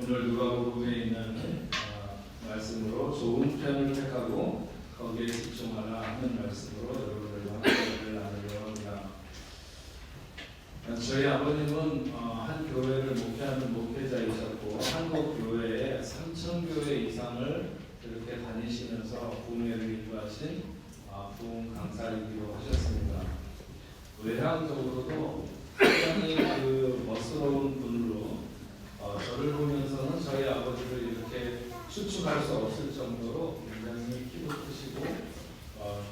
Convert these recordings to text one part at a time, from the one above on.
오늘 누가복음에 있는 말씀으로 좋은 편을 택하고 거기에 집중하라 하는 말씀으로 여러분들과 함께 나누려고 합니다. 저희 아버님은 한 교회를 목회하는 목회자이셨고 한국 교회에 3,000교회 이상을 이렇게 다니시면서 부흥회를 인도하신 부흥 강사이기도 하셨습니다. 외향적으로도 굉장히 멋스러운 분으로 저를 보면서는 저희 아버지를 이렇게 추측할 수 없을 정도로 굉장히 키도 크시고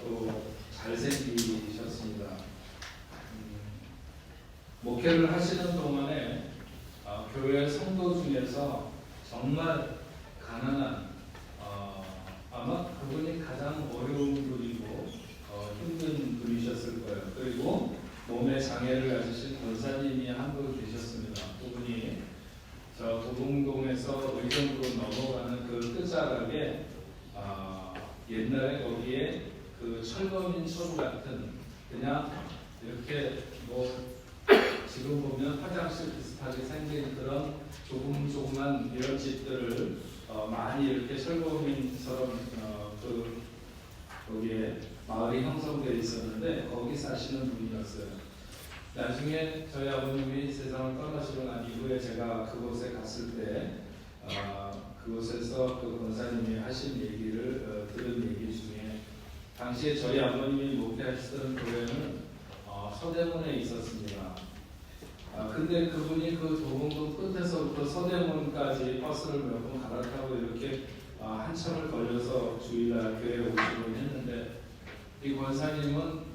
또 잘생기셨습니다. 목회를 하시는 동안에 교회 성도 중에서 정말 가난한 아마 그분이 가장 어려운 분이고 힘든 분이셨을 거예요. 그리고 몸에 장애를 가지신 권사님이 한 분 계셨습니다. 그분이 저 도봉동에서 의정부로 넘어가는 그 끝자락에 옛날에 거기에 그 철거민 초루 같은 그냥 이렇게 지금 보면 화장실 비슷하게 생긴 그런 조그만 이런 집들을 많이 이렇게 철거민처럼 거기에 마을이 형성되어 있었는데 거기 사시는 분이었어요. 나중에 저희 아버님이 세상을 떠나시고 난 이후에 제가 그곳에 갔을 때 그곳에서 그 권사님이 하신 얘기를 들은 얘기 중에 당시에 저희 아버님이 목회하시던 교회는 서대문에 있었습니다. 근데 그분이 그 도봉동 끝에서부터 서대문까지 버스를 몇 번 갈아타고 이렇게 한참을 걸려서 주일날 교회에 오시곤 했는데 이 권사님은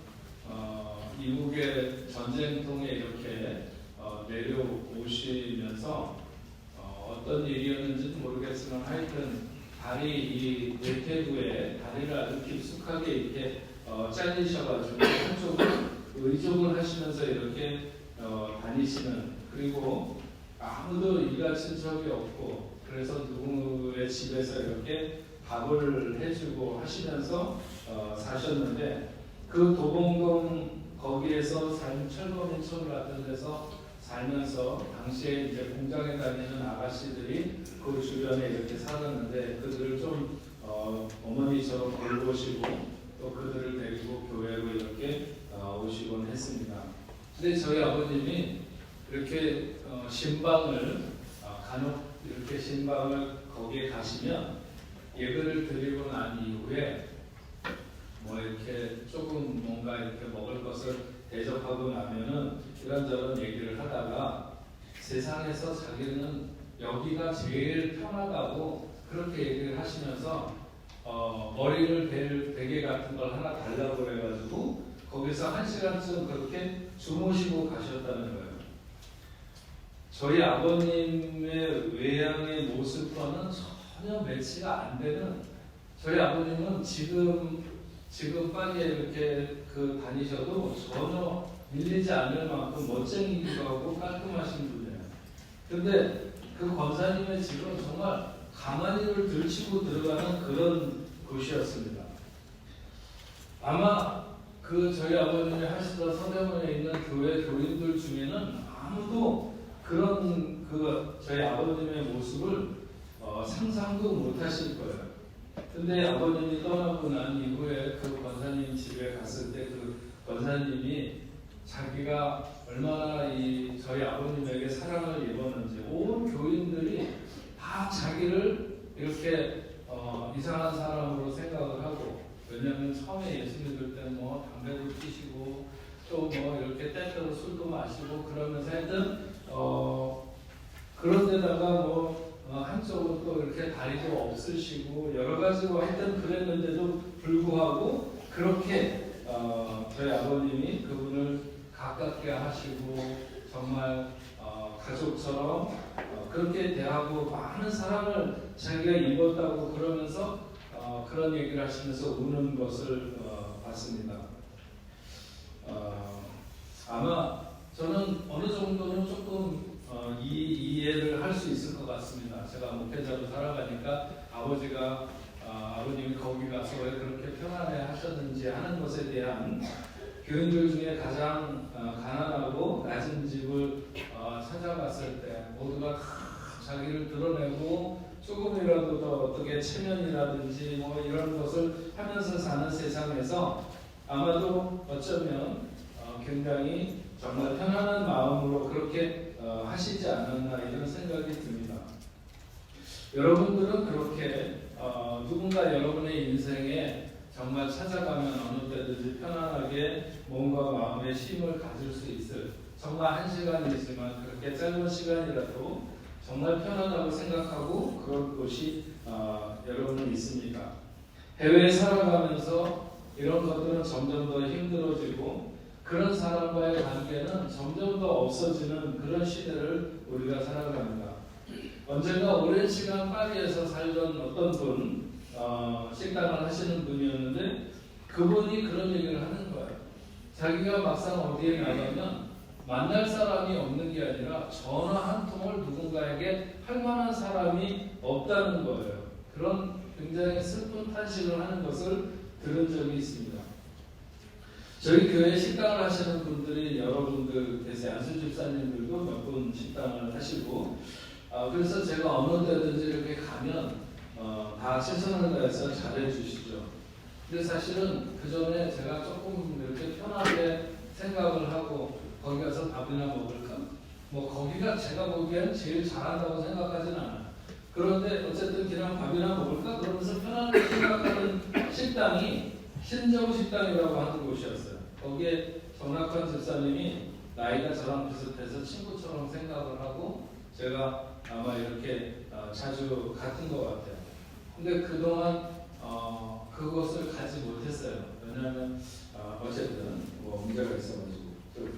이국의 전쟁통에 이렇게 내려오시면서 어떤 일이었는지는 모르겠지만 하여튼 이 대퇴부에 다리를 아주 깊숙하게 이렇게 잘리셔가지고 한쪽을 의족을 하시면서 이렇게 다니시는, 그리고 아무도 일가 친척이 없고 그래서 누구의 집에서 이렇게 밥을 해주고 하시면서 사셨는데 그 도봉동 거기에서 철거민 촌 같은 데서 살면서 당시에 이제 공장에 다니는 아가씨들이 그 주변에 이렇게 살았는데 그들을 좀 어머니처럼 돌보시고 또 그들을 데리고 교회로 이렇게 오시곤 했습니다. 근데 저희 아버님이 이렇게 신방을 간혹 이렇게 신방을 거기에 가시면 예배를 드리고 난 이후에 이렇게 조금 뭔가 이렇게 먹을 것을 대접하고 나면은 이런저런 얘기를 하다가 세상에서 자기는 여기가 제일 편하다고 그렇게 얘기를 하시면서 머리를 댈 베개 같은 걸 하나 달라고 해가지고 거기서 1시간쯤 그렇게 주무시고 가셨다는 거예요. 저희 아버님의 외양의 모습과는 전혀 매치가 안 되는, 저희 아버님은 지금까지 이렇게 다니셔도 전혀 밀리지 않을 만큼 멋쟁이기도 하고 깔끔하신 분이에요. 근데 그 권사님의 집은 정말 가만히를 들치고 들어가는 그런 곳이었습니다. 아마 저희 아버님이 하시던 서대문에 있는 교회 교인들 중에는 아무도 그런 저희 아버님의 모습을 상상도 못 하실 거예요. 근데 아버님이 떠나고 난 이후에 그 권사님 집에 갔을 때 그 권사님이 자기가 얼마나 저희 아버님에게 사랑을 입었는지 온 교인들이 다 자기를 이렇게 이상한 사람으로 생각을 하고, 왜냐하면 처음에 예수 믿을 때 담배도 피시고 또 이렇게 때때로 술도 마시고 그러면서 하여튼 그런 데다가 한쪽은 또 이렇게 다리도 없으시고 여러 가지로 하여튼 그랬는데도 불구하고 그렇게 저희 아버님이 그분을 가깝게 하시고 정말 가족처럼 그렇게 대하고 많은 사랑을 자기가 입었다고 그러면서 그런 얘기를 하시면서 우는 것을 봤습니다. 아마 저는 어느 정도는 조금 이해를 할 수 있을 것 같습니다. 제가 목회자로 살아가니까 아버님이 거기 가서 왜 그렇게 편안해 하셨는지 하는 것에 대한 교인들 중에 가장 가난하고 낮은 집을 찾아갔을 때 모두가 다 자기를 드러내고 조금이라도 더 어떻게 체면이라든지 뭐 이런 것을 하면서 사는 세상에서 아마도 어쩌면 굉장히 정말 편안한 마음으로 그렇게 하시지 않았나 이런 생각이 듭니다. 여러분들은 그렇게 누군가 여러분의 인생에 정말 찾아가면 어느 때든지 편안하게 몸과 마음의 쉼을 가질 수 있을 정말 1시간이지만 그렇게 짧은 시간이라도 정말 편안하고 생각하고 그런 곳이 여러분은 있습니까? 해외에 살아가면서 이런 것들은 점점 더 힘들어지고 그런 사람과의 관계는 점점 더 없어지는 그런 시대를 우리가 살아갑니다. 언젠가 오랜 시간 파리에서 살던 어떤 분 식당을 하시는 분이었는데 그분이 그런 얘기를 하는 거예요. 자기가 막상 어디에 나가면 만날 사람이 없는 게 아니라 전화 한 통을 누군가에게 할 만한 사람이 없다는 거예요. 그런 굉장히 슬픈 탄식을 하는 것을 들은 적이 있습니다. 저희 교회 식당을 하시는 분들이 여러분들 계세요. 안수 집사님들도 몇 분 식당을 하시고 그래서 제가 어느 때든지 이렇게 가면 다 최선을 다해서 잘해 주시죠. 근데 사실은 그 전에 제가 조금 이렇게 편하게 생각을 하고 거기 가서 밥이나 먹을까? 뭐 거기가 제가 보기엔 제일 잘한다고 생각하진 않아요. 그런데 어쨌든 그냥 밥이나 먹을까? 그러면서 편안하게 생각하는 식당이 신정 식당이라고 하는 곳이었어요. 거기에 정락환 집사님이 나이가 저랑 비슷해서 친구처럼 생각을 하고 제가 아마 이렇게 자주 갔던 것 같아요. 근데 그동안 그것을 가지 못했어요. 왜냐하면 어쨌든 뭐 문제가 있어가지고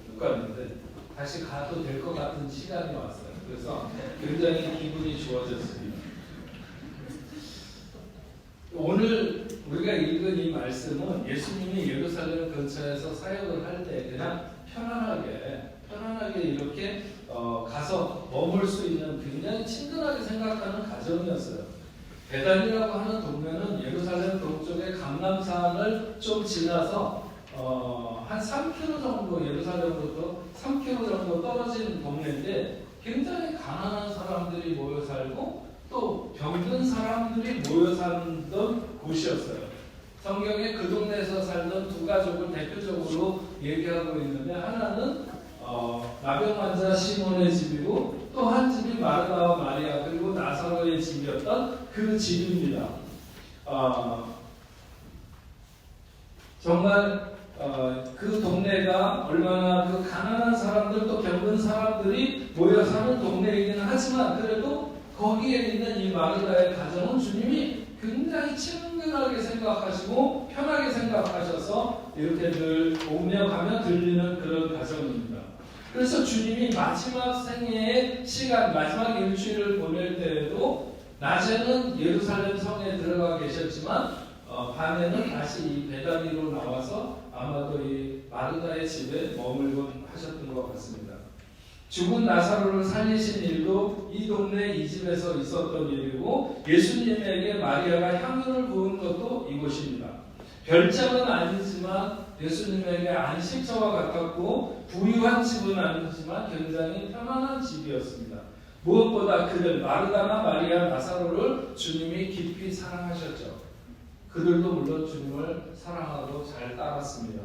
못 갔는데 다시 가도 될 것 같은 시간이 왔어요. 그래서 굉장히 기분이 좋아졌습니다. 오늘 우리가 읽은 이 말씀은 예수님이 예루살렘 근처에서 사역을 할 때 그냥 편안하게 이렇게 가서 머물 수 있는 굉장히 친근하게 생각하는 가정이었어요. 베단이라고 하는 동네는 예루살렘 동쪽의 감람산을 좀 지나서 한 3km 정도 예루살렘으로부터 3km 정도 떨어진 동네인데 굉장히 가난한 사람들이 모여 살고 또 병든 사람들이 모여 살던 곳이었어요. 성경에 그 동네에서 살던 두 가족을 대표적으로 얘기하고 있는데 하나는 나병 환자 시몬의 집이고 또 한 집이 마르다와 마리아 그리고 나사로의 집이었던 그 집입니다. 정말 그 동네가 얼마나 그 가난한 사람들 또 병든 사람들이 모여 사는 동네이기는 하지만 그래도 거기에 있는 이 마르다의 가정은 주님이 굉장히 친근하게 생각하시고 편하게 생각하셔서 이렇게 늘 오며 가며 들리는 그런 가정입니다. 그래서 주님이 마지막 생애의 시간, 마지막 일주일을 보낼 때에도 낮에는 예루살렘 성에 들어가 계셨지만 밤에는 다시 이 베다니로 나와서 아마도 이 마르다의 집에 머물곤 하셨던 것 같습니다. 죽은 나사로를 살리신 일도 이 동네 이 집에서 있었던 일이고 예수님에게 마리아가 향유를 부은 것도 이곳입니다. 별장은 아니지만 예수님에게 안식처와 같았고 부유한 집은 아니지만 굉장히 편안한 집이었습니다. 무엇보다 그들 마르다나 마리아 나사로를 주님이 깊이 사랑하셨죠. 그들도 물론 주님을 사랑하고 잘 따랐습니다.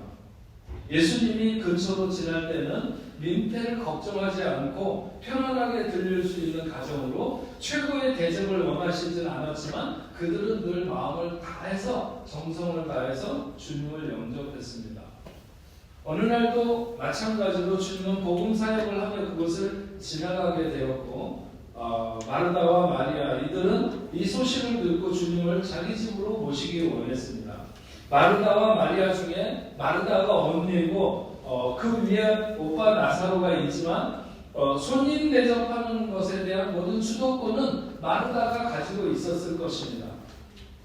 예수님이 근처로 지날 때는 민폐를 걱정하지 않고 편안하게 들릴 수 있는 가정으로 최고의 대접을 원하시진 않았지만 그들은 늘 마음을 다해서 정성을 다해서 주님을 영접했습니다. 어느 날도 마찬가지로 주님은 복음 사역을 하며 그곳을 지나가게 되었고 마르다와 마리아 이들은 이 소식을 듣고 주님을 자기 집으로 모시기 원했습니다. 마르다와 마리아 중에 마르다가 언니고 그 위에 오빠 나사로가 있지만 손님 대접하는 것에 대한 모든 주도권은 마르다가 가지고 있었을 것입니다.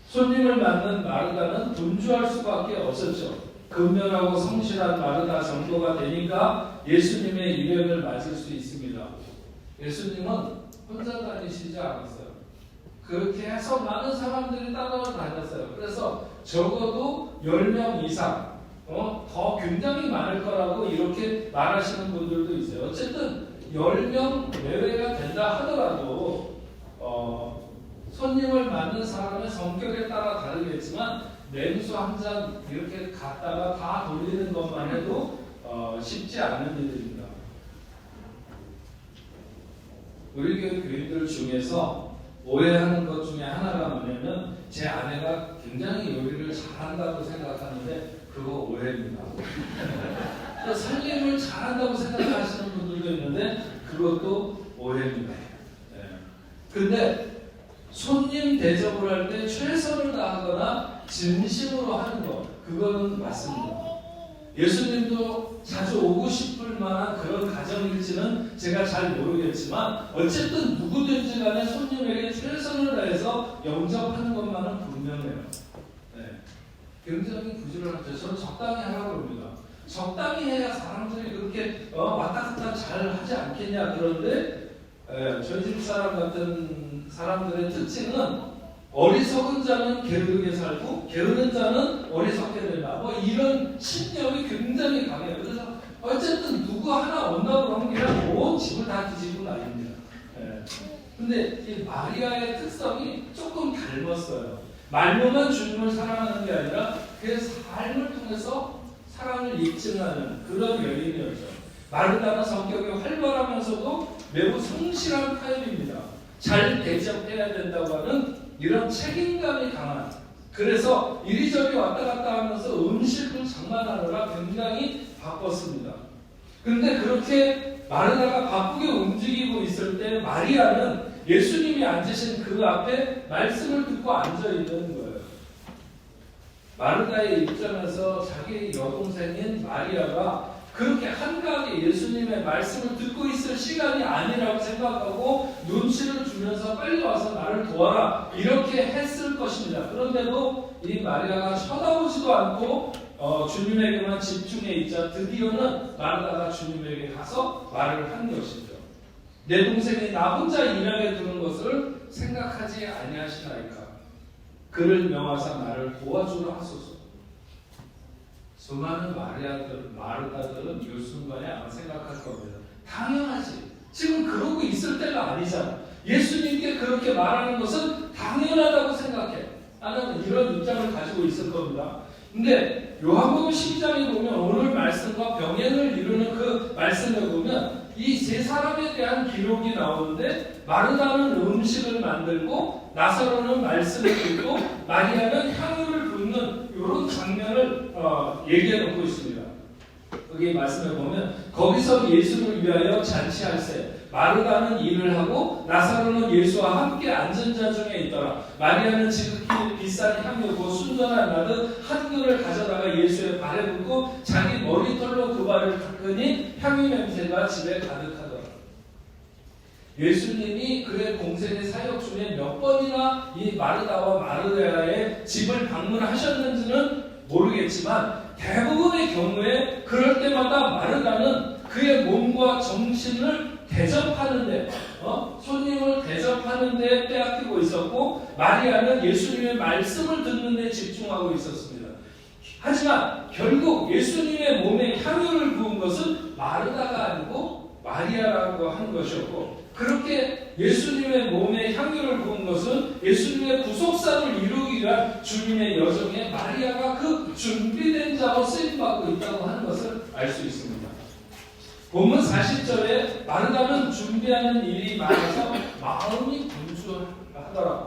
손님을 맞는 마르다는 분주할 수밖에 없었죠. 근면하고 성실한 마르다 정도가 되니까 예수님의 입양을 맞을 수 있습니다. 예수님은 혼자 다니시지 않았어요. 그렇게 해서 많은 사람들이 따라다녔어요. 그래서 적어도 10명 이상 더 굉장히 많을 거라고 이렇게 말하시는 분들도 있어요. 어쨌든 10명 내외가 된다 하더라도 손님을 맞는 사람의 성격에 따라 다르겠지만 냉수 한 잔 이렇게 갖다가 다 돌리는 것만 해도 쉽지 않은 일입니다. 우리 교회 교인들 중에서 오해하는 것 중에 하나가 뭐냐면 제 아내가 굉장히 요리를 잘한다고 생각하는데 그거 오해입니다. 살림을 잘한다고 생각하시는 분들도 있는데 그것도 오해입니다. 근데 손님 대접을 할 때 최선을 다하거나 진심으로 하는 것, 그거는 맞습니다. 예수님도 자주 오고 싶을 만한 그런 가정일지는 제가 잘 모르겠지만 어쨌든 누구든지 간에 손님에게 최선을 다해서 영접하는 것만은 분명해요. 굉장히 부지런하죠. 저는 적당히 하라고 합니다. 적당히 해야 사람들이 그렇게 왔다 갔다 잘 하지 않겠냐. 그런데 저희 집 사람 같은 사람들의 특징은 어리석은 자는 게으르게 살고 게으른 자는 어리석게 된다. 이런 신념이 굉장히 강해요. 그래서 어쨌든 누구 하나 온다고 하면 그냥 온 집을 다 뒤지고 다닙니다. 근데 이 마리아의 특성이 조금 닮았어요. 말로만 주님을 사랑하는 게 아니라 그의 삶을 통해서 사랑을 입증하는 그런 여인이었죠. 마르다는 성격이 활발하면서도 매우 성실한 타입입니다. 잘 대접해야 된다고 하는 이런 책임감이 강한, 그래서 이리저리 왔다 갔다 하면서 음식을 장만하느라 굉장히 바빴습니다. 그런데 그렇게 마르다가 바쁘게 움직이고 있을 때 마리아는 예수님이 앉으신 그 앞에 말씀을 듣고 앉아 있는 거예요. 마르다의 입장에서 자기 여동생인 마리아가 그렇게 한가하게 예수님의 말씀을 듣고 있을 시간이 아니라고 생각하고 눈치를 주면서 빨리 와서 나를 도와라 이렇게 했을 것입니다. 그런데도 이 마리아가 쳐다보지도 않고 주님에게만 집중해 있자 드디어는 마르다가 주님에게 가서 말을 한 것이죠. 내 동생이 나 혼자 일하게 두는 것을 생각하지 아니하시나이까. 그를 명하사 나를 도와주라 하소서. 수많은 마르다들은 이 순간에 아마 생각할 겁니다. 당연하지. 지금 그러고 있을 때가 아니잖아. 예수님께 그렇게 말하는 것은 당연하다고 생각해. 나는 이런 입장을 가지고 있을 겁니다. 근데 요한복음 12장에 보면 오늘 말씀과 병행을 이루는 그 말씀을 보면 이 세 사람에 대한 기록이 나오는데 마르다는 음식을 만들고 나사로는 말씀을 듣고 마리아는 향유를 붓는 이런 장면을 얘기해 놓고 있습니다. 여기 말씀을 보면 거기서 예수를 위하여 잔치할세 마르다는 일을 하고 나사로는 예수와 함께 앉은 자 중에 있더라. 마리아는 지극히 비싼 향유고 순전한 나드 한 그릇을 가져다가 예수의 발에 붓고 자기 머리털로 그 발을 닦으니 향유 냄새가 집에 가득하더라. 예수님이 그의 공생의 사역 중에 몇 번이나 이 마르다와 마르다의 집을 방문하셨는지는 모르겠지만 대부분의 경우에 그럴 때마다 마르다는 그의 몸과 정신을 대접하는데 손님을 대접하는데 빼앗기고 있었고 마리아는 예수님의 말씀을 듣는 데 집중하고 있었습니다. 하지만 결국 예수님의 몸에 향유를 부은 것은 마르다가 아니고 마리아라고 하는 것이었고 그렇게 예수님의 몸에 향유를 부은 것은 예수님의 구속사를 이루기 위한 주님의 여정에 마리아가 그 준비된 자로 쓰임받고 있다고 하는 것을 알 수 있습니다. 본문 40절에 마르다는 준비하는 일이 많아서 마음이 분주하더라.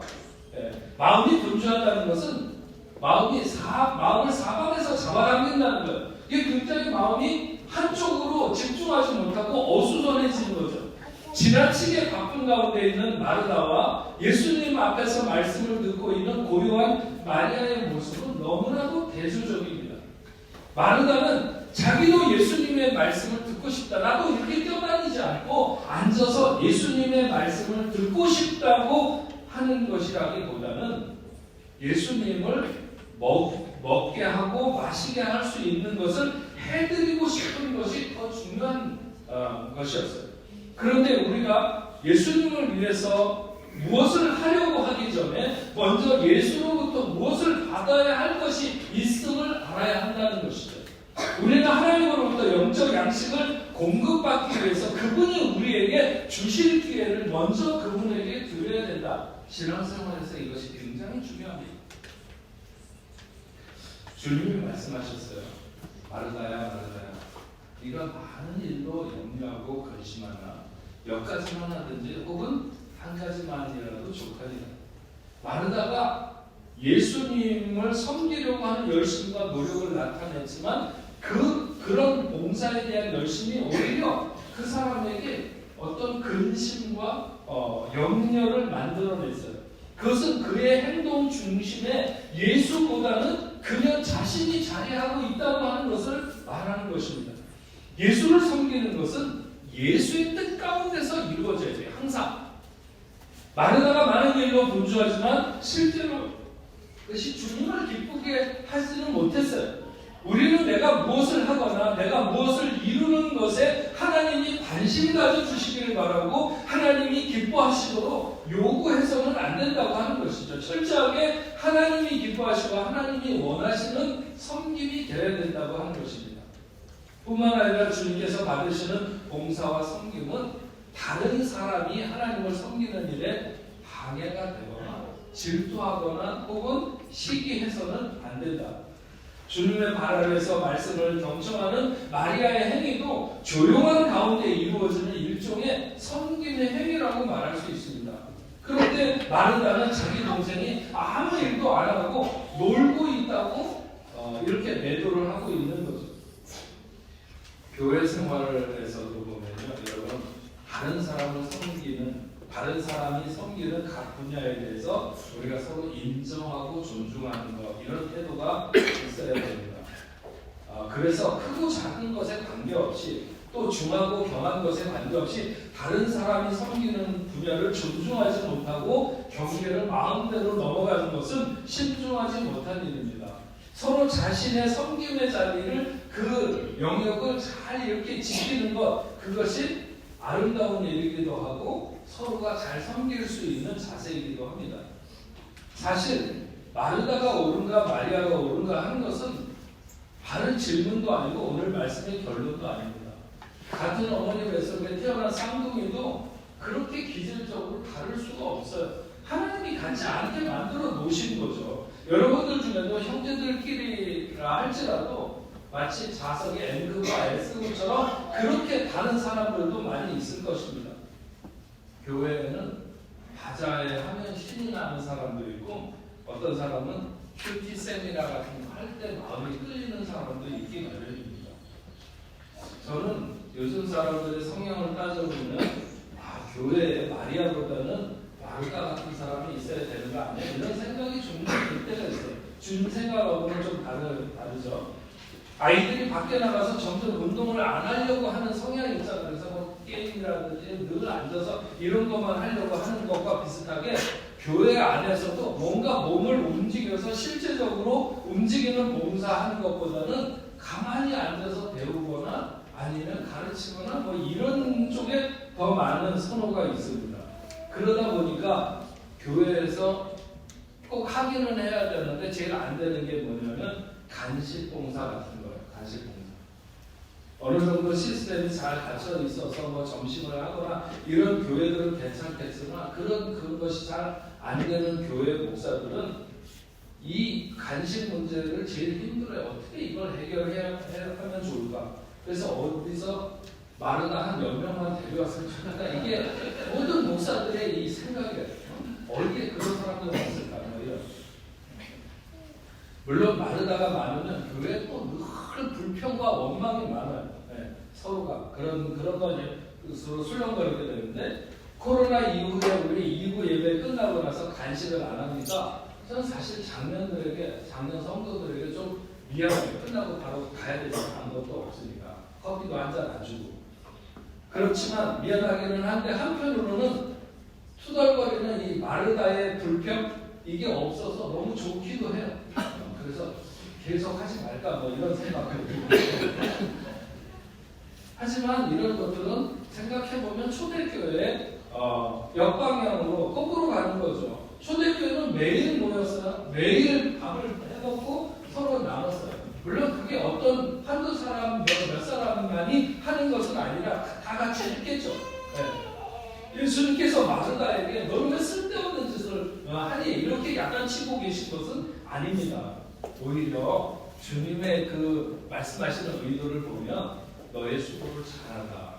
마음이 분주하다는 것은 마음을 사방에서 잡아당긴다는 거예요. 이게 굉장히 마음이 한쪽으로 집중하지 못하고 어수선해지는 거죠. 지나치게 바쁜 가운데 있는 마르다와 예수님 앞에서 말씀을 듣고 있는 고요한 마리아의 모습은 너무나도 대조적입니다. 마르다는 자기도 예수님의 말씀을 듣고 싶다. 나도 이렇게 뛰어다니지 않고 앉아서 예수님의 말씀을 듣고 싶다고 하는 것이라기보다는 예수님을 먹게 하고 마시게 할 수 있는 것을 해드리고 싶은 것이 더 중요한 것이었어요. 그런데 우리가 예수님을 위해서 무엇을 하려고 하기 전에 먼저 예수로부터 무엇을 받아야 할 것이 있음을 알아야 한다는 것이죠. 우리는 하나님으로부터 영적 양식을 공급받기 위해서 그분이 우리에게 주실 기회를 먼저 그분에게 드려야 된다. 신앙생활에서 이것이 굉장히 중요합니다. 주님이 말씀하셨어요. 마르다야, 네가 많은 일로 염려하고 근심하나 몇 가지만 하든지 혹은 한 가지만이라도 족하리라. 마르다가 예수님을 섬기려고 하는 열심과 노력을 나타냈지만 그런 봉사에 대한 열심이 오히려 그 사람에게 어떤 근심과 염려를 만들어냈어요. 그것은 그의 행동 중심에 예수보다는 그녀 자신이 자리하고 있다고 하는 것을 말하는 것입니다. 예수를 섬기는 것은 예수의 뜻 가운데서 이루어져야 돼요. 항상. 마르다가 많은 일로 분주하지만 실제로 그것이 주님을 기쁘게 하지는 못했어요. 우리는 내가 무엇을 하거나 내가 무엇을 이루는 것에 하나님이 관심 가져주시기를 바라고 하나님이 기뻐하시도록 요구해서는 안 된다고 하는 것이죠. 철저하게 하나님이 기뻐하시고 하나님이 원하시는 섬김이 되어야 된다고 하는 것입니다. 뿐만 아니라 주님께서 받으시는 봉사와 섬김은 다른 사람이 하나님을 섬기는 일에 방해가 되거나 질투하거나 혹은 시기해서는 안 된다. 주님의 발 아래에서 말씀을 경청하는 마리아의 행위도 조용한 가운데 이루어지는 일종의 섬김의 행위라고 말할 수 있습니다. 그런데 마르다는 자기 동생이 아무 일도 안 하고 놀고 있다고 이렇게 매도를 하고 있는 거죠. 교회 생활에서도 보면요, 여러분, 다른 사람이 섬기는 각 분야에 대해서 우리가 서로 인정하고 존중하는 것, 이런 태도가 있어야 됩니다. 그래서 크고 작은 것에 관계없이 또 중하고 경한 것에 관계없이 다른 사람이 섬기는 분야를 존중하지 못하고 경계를 마음대로 넘어가는 것은 신중하지 못한 일입니다. 서로 자신의 섬김의 자리를 그 영역을 잘 이렇게 지키는 것, 그것이 아름다운 일이기도 하고 서로가 잘 섬길 수 있는 자세이기도 합니다. 사실 마르다가 옳은가 마리아가 옳은가 하는 것은 바른 질문도 아니고 오늘 말씀의 결론도 아닙니다. 같은 어머니 뱃속에 태어난 쌍둥이도 그렇게 기질적으로 다를 수가 없어요. 하나님이 같지 않게 만들어 놓으신 거죠. 여러분들 중에도 형제들끼리라 할지라도 마치 자석의 N급과 S급처럼 그렇게 다른 사람들도 많이 있을 것입니다. 교회에는 바자회 하면 신이 나는 사람도 있고 어떤 사람은 큐티 세미나 같은 거 할 때 마음이 끌리는 사람도 있기 마련입니다. 저는 요즘 사람들의 성향을 따져보면 교회에 마리아보다는 마르다 같은 사람이 있어야 되는 거 아니야? 이런 생각이 종종 들 때가 있어요. 주님 생각하고는 좀 다르죠. 아이들이 밖에 나가서 점점 운동을 안 하려고 하는 성향이 있잖아요. 그래서 뭐 게임이라든지 늘 앉아서 이런 것만 하려고 하는 것과 비슷하게 교회 안에서도 뭔가 몸을 움직여서 실제적으로 움직이는 봉사하는 것보다는 가만히 앉아서 배우거나 아니면 가르치거나 뭐 이런 쪽에 더 많은 선호가 있습니다. 그러다 보니까 교회에서 꼭 하기는 해야 되는데 제일 안 되는 게 뭐냐면 간식 봉사 같은 거예요. 간식 봉사. 어느 정도 시스템이 잘 갖춰 있어서 뭐 점심을 하거나 이런 교회들은 괜찮겠으나 그런 것이 잘 안 되는 교회 목사들은 이 간식 문제를 제일 힘들어요. 어떻게 이걸 해결해야 하면 좋을까? 그래서 어디서 마르다 한 10명만 데려왔으면 좋겠다. 이게 모든 목사들의 이 생각이에요. 어디에 그런 사람들 왔을까? 물론 마르다가 많으면 교회에 또 늘 불평과 원망이 많아요. 네, 서로가 그런 거 서로 술렁거리게 되는데 코로나 이후에 우리 2부 예배 끝나고 나서 간식을 안 하니까 저는 사실 작년 성도들에게 좀 미안해요. 끝나고 바로 가야 되잖아. 아무것도 없으니까 커피도 한 잔 안 주고. 그렇지만 미안하기는 한데 한편으로는 투덜거리는 이 마르다의 불평 이게 없어서 너무 좋기도 해요. 그래서 계속 하지 말까 뭐 이런 생각을 들고 하지만 이런 것들은 생각해보면 초대교회의 역방향으로 거꾸로 가는 거죠. 초대교회는 매일 모였어요. 매일 밥을 해먹고 서로 나눴어요. 물론 그게 어떤 한두 사람 예수님께서 마르다에게 너는 왜 쓸데없는 짓을 하니 이렇게 약간 치고 계신 것은 아닙니다. 오히려 주님의 그 말씀하시는 의도를 보면 너의 수고를 잘한다.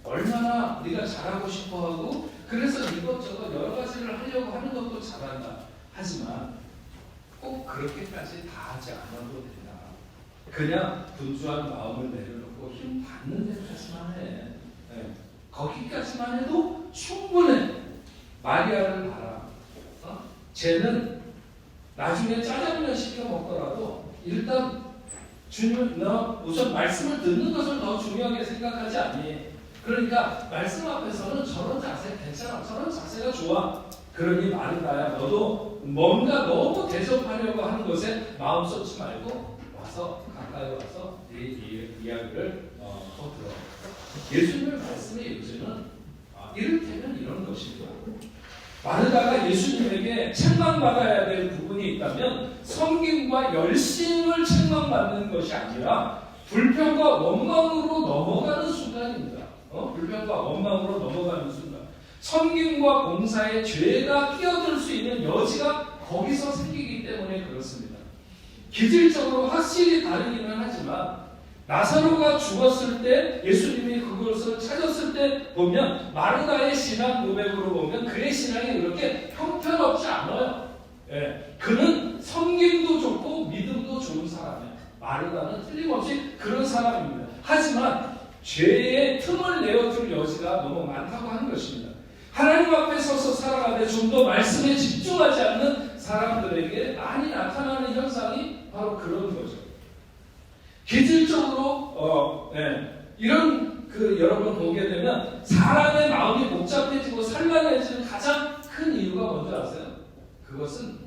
얼마나 네가 잘하고 싶어하고 그래서 이것저것 여러 가지를 하려고 하는 것도 잘한다. 하지만 꼭 그렇게까지 다 하지 않아도 된다. 그냥 분주한 마음을 내려놓고 힘 받는 데까지만 해. 네. 거기까지만 해도 충분해. 마리아를 봐라. 쟤는 나중에 짜장면 시켜 먹더라도 일단 주님, 너 우선 말씀을 듣는 것을 더 중요하게 생각하지 않니? 그러니까 말씀 앞에서는 저런 자세 괜찮아. 저런 자세가 좋아. 그러니 마르다야, 너도 뭔가 너무 대접하려고 하는 것에 마음 쏟지 말고 와서 가까이 와서 네 이야기를 들어. 예수님의 말씀의 요지는 이를테면 이런 것입니다. 마르다가 예수님에게 책망받아야 될 부분이 있다면 섬김과 열심을 책망받는 것이 아니라 불평과 원망으로 넘어가는 순간입니다. 불평과 원망으로 넘어가는 순간. 섬김과 봉사에 죄가 끼어들 수 있는 여지가 거기서 생기기 때문에 그렇습니다. 기질적으로 확실히 다르기는 하지만 나사로가 죽었을 때 예수님이 그것을 찾았을 때 보면 마르다의 신앙 고백으로 보면 그의 신앙이 그렇게 형편없지 않아요. 예, 그는 섬김도 좋고 믿음도 좋은 사람이에요. 마르다는 틀림없이 그런 사람입니다. 하지만 죄의 틈을 내어줄 여지가 너무 많다고 하는 것입니다. 하나님 앞에 서서 살아가되 좀 더 말씀에 집중하지 않는 사람들에게 많이 나타나는 현상이 바로 그런 거죠. 기질적으로 이런 여러분 보게 되면 사람의 마음이 복잡해지고 산란해지는 가장 큰 이유가 뭔지 아세요? 그것은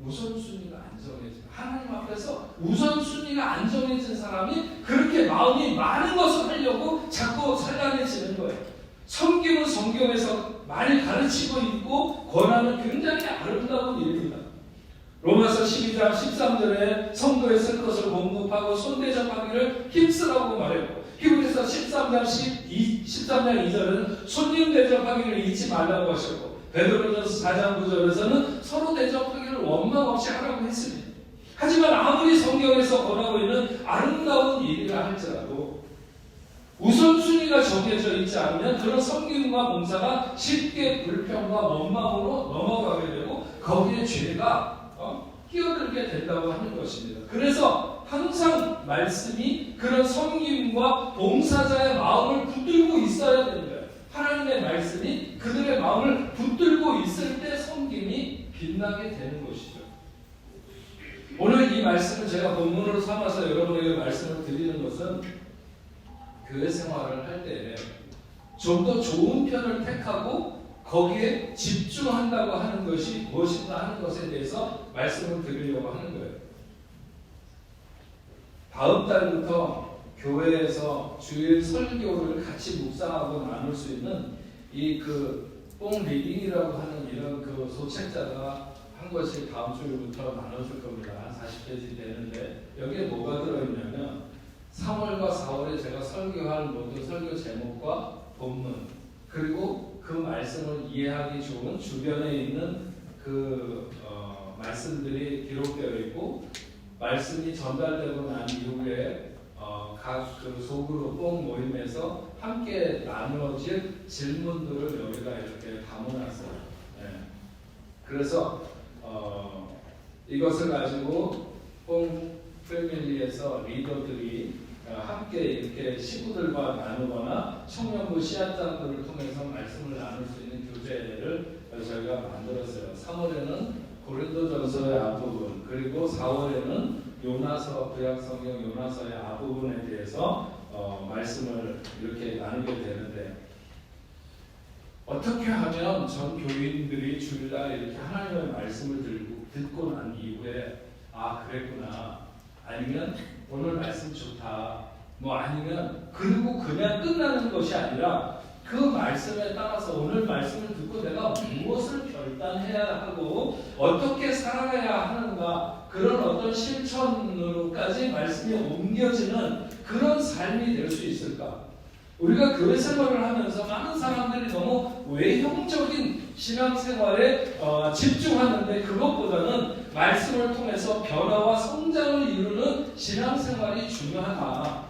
우선순위가 안 정해진, 하나님 앞에서 우선순위가 안 정해진 사람이 그렇게 마음이 많은 것을 하려고 자꾸 산란해지는 거예요. 섬김은 성경에서 많이 가르치고 있고 권하는 굉장히 아름다운 일입니다. 로마서 12장 13절에 성도에 쓸 것을 공급하고 손대접하기를 힘쓰라고 말했고, 히브리서 13장 2절은 손님 대접하기를 잊지 말라고 하셨고, 베드로전서 4장 9절에서는 서로 대접하기를 원망 없이 하라고 했습니다. 하지만 아무리 성경에서 권하고 있는 아름다운 일이라 할지라도 우선순위가 정해져 있지 않으면 그런 섬김과 봉사가 쉽게 불평과 원망으로 넘어가게 되고 거기에 죄가 끼어들게 된다고 하는 것입니다. 그래서 항상 말씀이 그런 섬김과 봉사자의 마음을 붙들고 있어야 되는 거예요. 하나님의 말씀이 그들의 마음을 붙들고 있을 때 섬김이 빛나게 되는 것이죠. 오늘 이 말씀을 제가 본문으로 삼아서 여러분에게 말씀을 드리는 것은 교회 생활을 할 때 좀 더 좋은 편을 택하고 거기에 집중한다고 하는 것이 무엇인가 하는 것에 대해서 말씀을 드리려고 하는 거예요. 다음 달부터 교회에서 주일 설교를 같이 묵상하고 나눌 수 있는 이 뽕 리딩이라고 하는 이런 소책자가 한 것이 다음 주부터 나눠줄 겁니다. 한 40페이지 되는데 여기에 뭐가 들어있냐면 3월과 4월에 제가 설교할 모든 설교 제목과 본문, 그리고 그 말씀을 이해하기 좋은 주변에 있는 말씀들이 기록되어 있고, 말씀이 전달되고 난 이후에 각 소그룹 뽕 모임에서 함께 나누어질 질문들을 여기다 이렇게 담아놨어요. 그래서 이것을 가지고 뽕 패밀리에서 리더들이 함께 이렇게 시구들과 나누거나 청년부 씨앗장들을 통해서 말씀을 나눌 수 있는 교재를 저희가 만들었어요. 3월에는 고린도전서의 앞부분, 그리고 4월에는 요나서, 구약성경 요나서의 앞부분에 대해서 말씀을 이렇게 나누게 되는데, 어떻게 하면 전 교인들이 주일날 이렇게 하나님의 말씀을 듣고 난 이후에 그랬구나, 아니면 오늘 말씀 좋다, 아니면 그리고 그냥 끝나는 것이 아니라 그 말씀에 따라서 오늘 말씀을 듣고 내가 무엇을 결단해야 하고 어떻게 살아가야 하는가, 그런 어떤 실천으로까지 말씀이 옮겨지는 그런 삶이 될 수 있을까? 우리가 교회 생활을 하면서 많은 사람들이 너무 외형적인 신앙생활에 집중하는데 그것보다는 말씀을 통해서 변화와 성장을 이루는 신앙생활이 중요하다.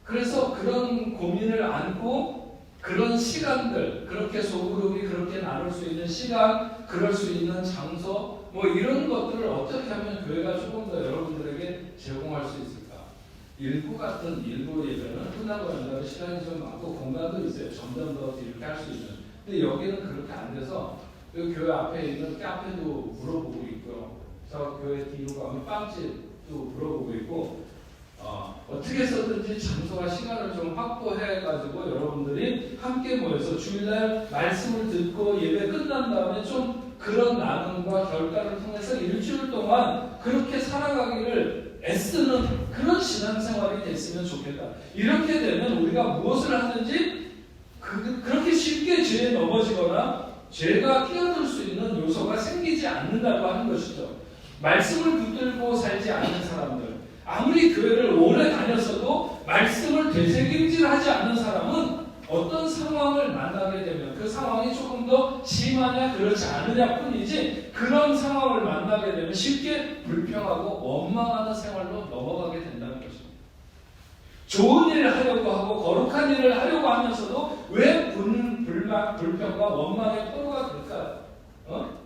그래서 그런 고민을 안고 그런 시간들, 그렇게 소그룹이 그렇게 나눌 수 있는 시간, 그럴 수 있는 장소, 뭐 이런 것들을 어떻게 하면 교회가 조금 더 여러분들에게 제공할 수 있을까? 일부 같은 일부 예배는 끝나고 난 다음에 시간이 좀 많고 공간도 있어요. 점점 더 이렇게 할 수 있는. 근데 여기는 그렇게 안 돼서 그 교회 앞에 있는 카페도 물어보고 있고요. 저 교회 뒤로 가면 빵집도 물어보고 있고 어떻게 해서든지 장소와 시간을 좀 확보해가지고 여러분들이 함께 모여서 주일날 말씀을 듣고 예배 끝난 다음에 좀 그런 나눔과 결과를 통해서 일주일 동안 그렇게 살아가기를 애쓰는 그런 신앙생활이 됐으면 좋겠다. 이렇게 되면 우리가 무엇을 하든지 그렇게 쉽게 죄에 넘어지거나 죄가 끼어들 수 있는 요소가 생기지 않는다고 하는 것이죠. 말씀을 붙들고 살지 않는 사람들, 아무리 교회를 오래 다녔어도 말씀을 되새김질하지 않는 사람은 어떤 상황을 만나게 되면 그 상황이 조금 더 심하냐 그렇지 않느냐 뿐이지 그런 상황을 만나게 되면 쉽게 불평하고 원망하는 생활로 넘어가게 된다는 것입니다. 좋은 일을 하려고 하고 거룩한 일을 하려고 하면서도 왜 불평과 원망의 포로가 될까요?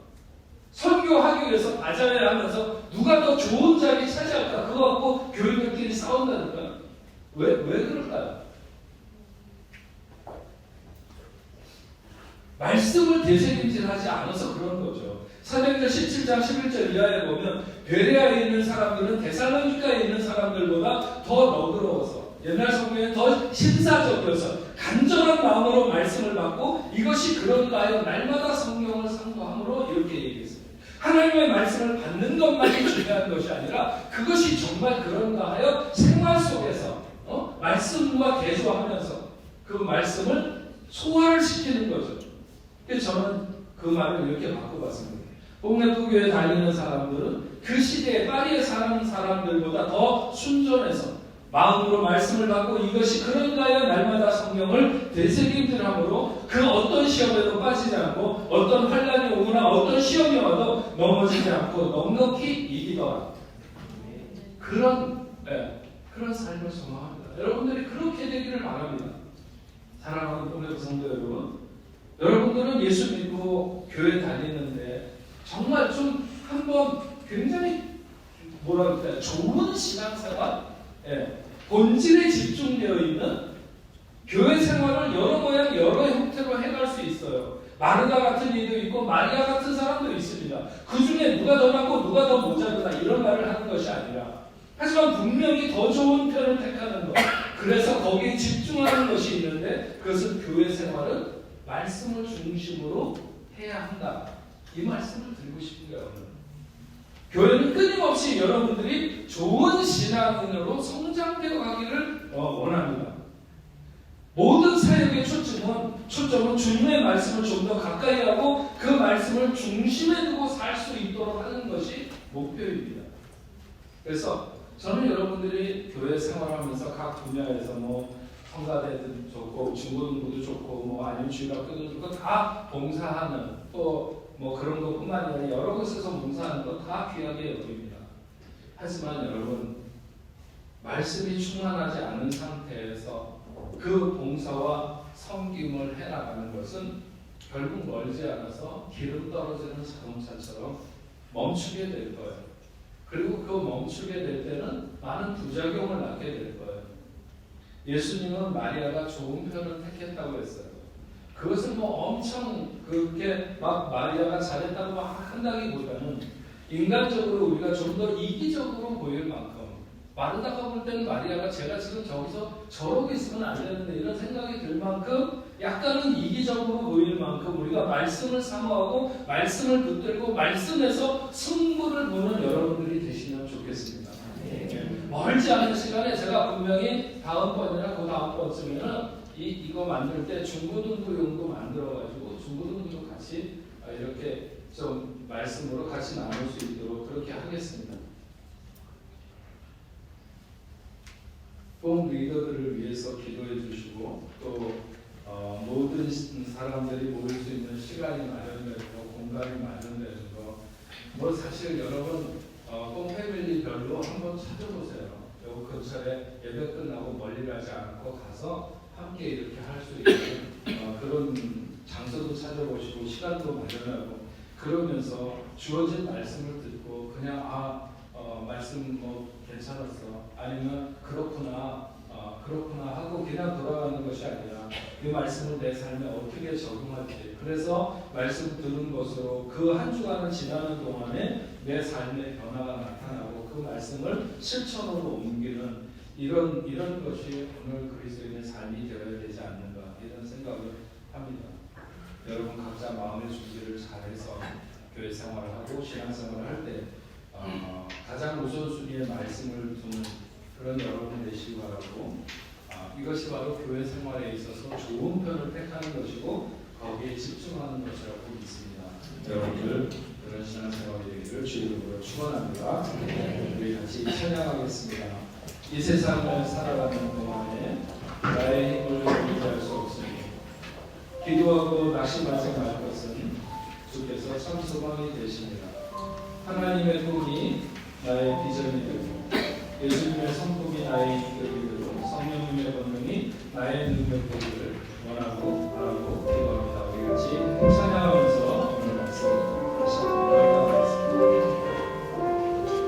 설교하기 위해서 맞아야 하면서 누가 더 좋은 자리 차지할까 그거 갖고 교인들끼리 싸운다니까. 왜 그럴까요? 말씀을 되새김질하지 않아서 그런 거죠. 사도행전 17장 11절 이하에 보면 베레아에 있는 사람들은 데살로니가에 있는 사람들보다 더 너그러워서 옛날 성경에 더 신사적이어서 간절한 마음으로 말씀을 받고 이것이 그런가 하여 날마다 성경을 상고함으로 이렇게 얘기했습니다. 하나님의 말씀을 받는 것만이 중요한 것이 아니라 그것이 정말 그런가 하여 생활 속에서 말씀과 대조하면서 그 말씀을 소화를 시키는 거죠. 그래서 저는 그 말을 이렇게 바꿔봤습니다. 복내부교에 다니는 사람들은 그 시대에 파리에 사는 사람들보다 더 순전해서 마음으로 말씀을 받고 이것이 그런가요? 날마다 성경을 되새김질함으로 그 어떤 시험에도 빠지지 않고 어떤 환난이 오거나 어떤 시험이 와도 넘어지지 않고 넉넉히 이기더라. 그런 삶을 소망합니다. 여러분들이 그렇게 되기를 바랍니다. 사랑하는 복내부 성도 여러분, 여러분들은 예수 믿고 교회 다니는데 정말 좀 한번 굉장히 좋은 신앙생활, 본질에 집중되어 있는 교회 생활을 여러 모양 여러 형태로 해갈 수 있어요. 마르다 같은 이도 있고 마리아 같은 사람도 있습니다. 그 중에 누가 더 낫고 누가 더 모자르다 이런 말을 하는 것이 아니라 하지만 분명히 더 좋은 편을 택하는 것, 그래서 거기에 집중하는 것이 있는데 그것은 교회 생활은 말씀을 중심으로 해야 한다. 이 말씀을 드리고 싶은 거예요. 교회는 끊임없이 여러분들이 좋은 신앙인으로 성장되어 가기를 원합니다. 모든 사역의 초점은 주님의 말씀을 좀 더 가까이 하고 그 말씀을 중심에 두고 살 수 있도록 하는 것이 목표입니다. 그래서 저는 여러분들이 교회 생활하면서 각 분야에서 성가대도 좋고 중고등부도 좋고 아니면 주일학교도 좋고 다 봉사하는 또 그런 것뿐만 아니라 여러 곳에서 봉사하는 것 다 귀하게 여깁니다. 하지만 여러분 말씀이 충만하지 않은 상태에서 그 봉사와 섬김을 해나가는 것은 결국 멀지 않아서 기름 떨어지는 자동차처럼 멈추게 될 거예요. 그리고 그 멈추게 될 때는 많은 부작용을 낳게 될 거예요. 예수님은 마리아가 좋은 편을 택했다고 했어요. 그것은 엄청 그렇게 막 마리아가 잘했다고 막 한다기보다는 인간적으로 우리가 좀 더 이기적으로 보일 만큼 마르다가 볼 때는 마리아가 제가 지금 저기서 저러고 있으면 안 되는데 이런 생각이 들 만큼 약간은 이기적으로 보일 만큼 우리가 말씀을 사모하고 말씀을 붙들고 말씀에서 승부를 보는 여러분들이 되시면 좋겠습니다. 멀지 않은 시간에 제가 분명히 다음번이나 그 다음번쯤에는 이거 만들 때 중고등부용도 만들어가지고 중고등부도 같이 이렇게 좀 말씀으로 같이 나눌 수 있도록 그렇게 하겠습니다. 본 리더들을 위해서 위해서 기도해 주시고 또 모든 사람들이 모일 수 있는 시간이 마련되고 공간이 마련되는 거, 뭐 사실 여러분 꼭 패밀리별로 한번 찾아보세요. 요 근처에 예배 끝나고 멀리 가지 않고 가서 함께 이렇게 할 수 있는 그런 장소도 찾아보시고 시간도 마련하고, 그러면서 주어진 말씀을 듣고 그냥 말씀 뭐 괜찮았어, 아니면 그렇구나 하고 그냥 돌아가는 것이 아니라 이 말씀을 내 삶에 어떻게 적용할지, 그래서 말씀 듣는 것으로 그 한 주간을 지나는 동안에 내 삶의 변화가 나타나고 그 말씀을 실천으로 옮기는 이런 것이 오늘 그리스도인의 삶이 되어야 되지 않는가, 이런 생각을 합니다. 여러분 각자 마음의 준비를 잘해서 교회 생활을 하고 신앙생활을 할 때 가장 우선순위의 말씀을 두는 그런 여러분 되시기 바라고, 이것이 바로 교회 생활에 있어서 좋은 편을 택하는 것이고 거기에 집중하는 것이라고 믿습니다. 여러분들 그런 신앙생활이 되기를 주님으로 축원합니다. 우리 같이 찬양하겠습니다. 이 세상을 살아가는 동안에 나의 힘을 의지할 수 없으니 기도하고 낙심하지 말 것은 주께서 참 소망이 되십니다. 하나님의 도움이 나의 비전이 되고 예수님의 성품이 나의 인격이 되고 성령님의 권능이 나의 능력 되기를 원하고 바라고 기도합니다. 우리 같이 찬양하면서 오늘 말씀을 다시 한번 나가겠습니다. 기도하고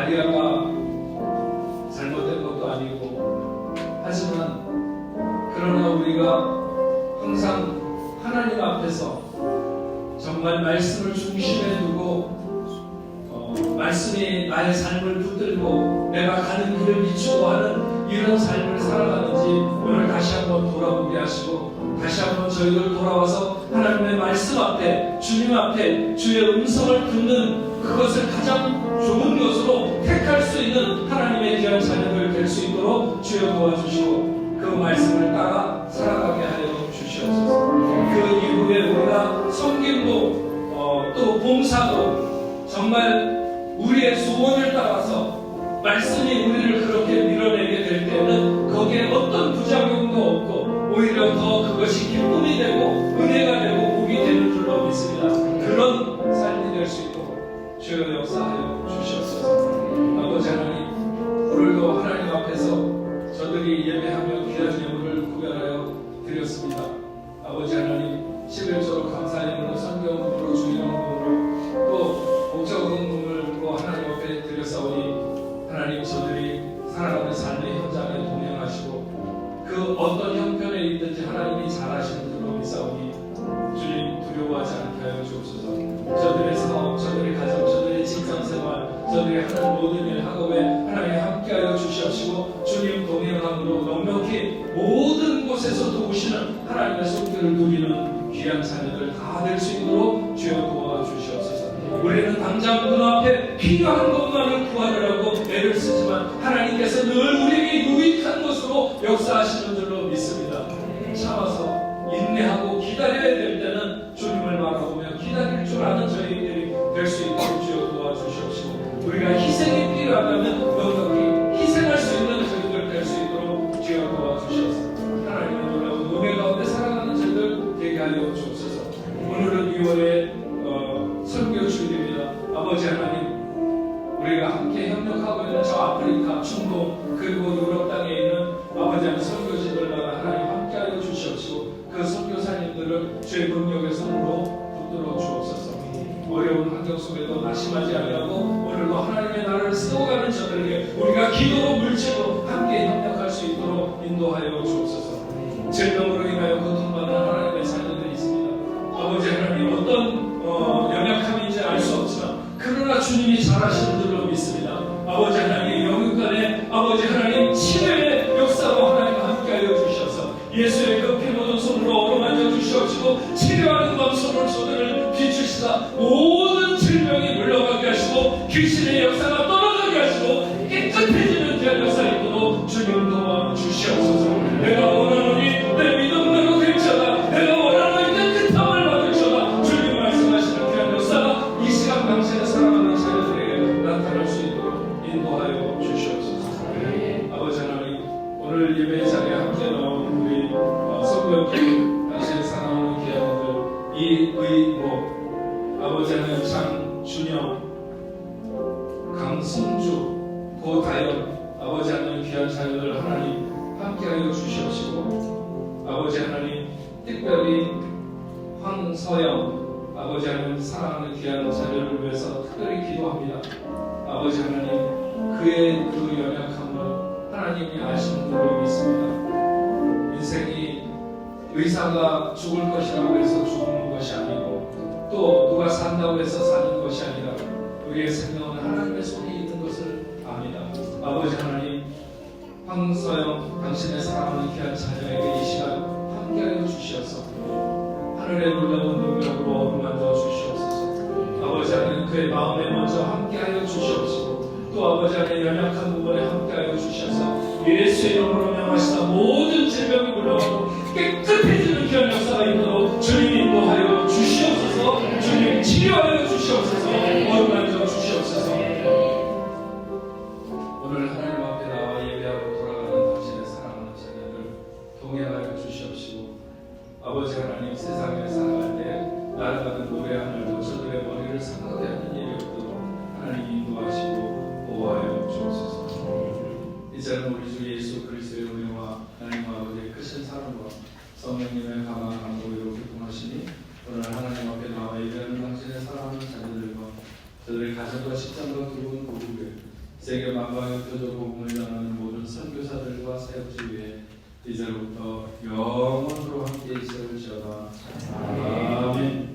마리아가 잘못된 것도 아니고, 하지만 그러나 우리가 항상 하나님 앞에서 정말 말씀을 중심에 두고 말씀이 나의 삶을 붙들고 내가 가는 길을 비추고 하는 이런 삶을 살아가는지 오늘 다시 한번 돌아보게 하시고, 다시 한번 저희들 돌아와서 하나님의 말씀 앞에, 주님 앞에 주의 음성을 듣는 그것을 가장 좋은 것으로 택할 수 있는 하나님의 귀한 자녀들 될 수 있도록 주여 도와주시고, 그 말씀을 따라 살아가게 하여 주시옵소서. 그 이후에 우리가 섬김도 또 봉사도 정말 우리의 소원을 따라서 말씀이 우리를 그렇게 밀어내게 될 때는 거기에 어떤 부작용도 없고 오히려 더 그것이 기쁨이 되고 은혜가 되고 복이 되는 줄로 믿습니다. 그런 삶이 될 수 있도록 주여 역사하여 주시옵소서. 아버지 하나님, 오늘도 하나님 앞에서 저들이 예배하며 귀한 예물을 구별하여 드렸습니다. 아버지 하나님, 11조로 감사예물로 성경으로 주일용으로 또 목적응금을 또 하나님 앞에 드렸사오니, 하나님 저들이 살아가는 삶의 현장에 동행하시고 그 어떤 형편에 있든지 하나님이 잘 아시는 줄로 믿사오니 주님 두려워하지 않게 하여 주옵소서. 저들의 사업, 저들의 가정, 저들의 직장생활, 저들이 하는 모든 일 학업에 하나님 함께하여 주시옵시고, 주님 동행함으로 넉넉히 모든 곳에서 도우시는 하나님의 손길을 누리는 귀한 자녀들 다 될 수 있도록 주여 도와주시옵소서. 우리는 당장 눈앞에 필요한 것만을 구하느라고 애를 쓰지만 하나님께서 늘 우리에게 유익한 것으로 역사하시는 줄로 믿습니다. 참아서 인내하고 기다려야 될 때는 주님을 바라보며 기다릴 줄 아는 저희들이 될 수 있도록 주여 도와주시옵시고, 우리가 희생이 필요하다면 넉넉히 희생할 수 있는 저희들 될 수 있도록 주여 도와주시옵소서. 하나님의 놀라운 은혜 가운데 살아가는 저희들 되게 하여 주옵소서. 오늘은 2월의 설교 주일입니다. 아버지 하나님, 우리가 함께 협력하고 있는 저 아프리카, 중동 그리고 유럽 땅에 있는 아버지 하나님 선교지들마다 하나님 함께하여 주시옵시고, 그 선교사님들을 주의 능력의 손으로 붙들어 주옵소서. 어려운 환경 속에도 낙심하지 아니하고 오늘도 하나님의 나라를 세워가는 저들에게 우리가 기도로 물질로 함께 협력할 수 있도록 인도하여 주옵소서. 질병으로 인하여 고통받는 하나님의 자녀들이 있습니다. 아버지 하나님, 어떤 연약함인지 알 수 없지만 그러나 주님이 잘하시는 줄로 믿습니다. 아버지 하나님, 영육간에 아버지 하나님 치료의 역사로 하나님 함께하여 주셔서 예수의 그 피 묻은 손으로 어루만져 주시옵시고, 치료하는 검손으로 저들을 비추시다 모든 질병이 물러가게 하시고 귀신의 역사가 떠나가게 하시고 깨끗해지는 귀한 역사 있도록 주님 도와주시옵소서. 내가 원하노니 내 믿음대로 될지어다, 내가 원하노니 깨끗함을 받을지어다. 주님 말씀하시는 귀한 역사가 이 시간 당신의 사랑하는 자녀들에게 나타날 수 있도록 인도하여 주시옵소서. 아버지 하나님, 오늘 예배 자리에 함께 나온 우리 성도님들, 당신의 사랑하는 귀한들 이의모, 아버지 하나님 장준영, 강승주, 고다연, 아버지 하나님 귀한 자녀들 하나님 함께하여 주시옵시고, 아버지 하나님 특별히 황서영, 아버지 하나님 사랑하는 귀한 자녀를 위해서 특별히 기도합니다. 아버지 하나님, 그의 그 연약함을 하나님이 아시는 줄로 믿습니다. 인생이 의사가 죽을 것이라고 해서 죽는 것이 아니고 또 누가 산다고 해서 사는 것이 아니라 우리의 생명은 하나님의 손에 있는 것을 압니다. 아버지 하나님, 황서영 당신의 사랑하는 귀한 자녀에게 이 시간 함께하여 주시옵소서. 하늘의 놀라운 능력으로 어루만져 주시옵소서. 아버지 하나님, 그의 마음에 먼저 함께하여 주시옵시고, 또 아버지 하나님 연약한 부분에 함께하여 주셔서 예수의 이름으로 명하시다 모든 질병이 물러가고 깨끗해지는 귀한 역사가 있도록 주님 인도하여 주시옵소서. 주님 치료하여 주시옵소서. 어루만져 주시옵소서. 오늘 하나님 앞에 나와 예배하고 돌아가는 당신의 사랑하는 자녀들 동행하여 주시옵시고, 아버지 하나님, 세상에 살아갈 때 날아가는 노래 하늘도 저들의 머리를 상하게 하는 일이 없도록 하나님 인도하시고 보호하여 주옵소서. 이제는 우리 주 예수 그리스도의 은혜와 하나님 아버지의 크신 사랑과 성령님의 강한 감동으로 교통하시니 오늘 하나님 앞에 나와 예배하는 당신의 사랑하는 자녀들과 저들의 가정과 직장과 기분 고국에 세계 만방의 표적 복음을 전하는 모든 선교사들과 사역지 위에 이제로부터 영원으로 함께 있을지어다. 아멘.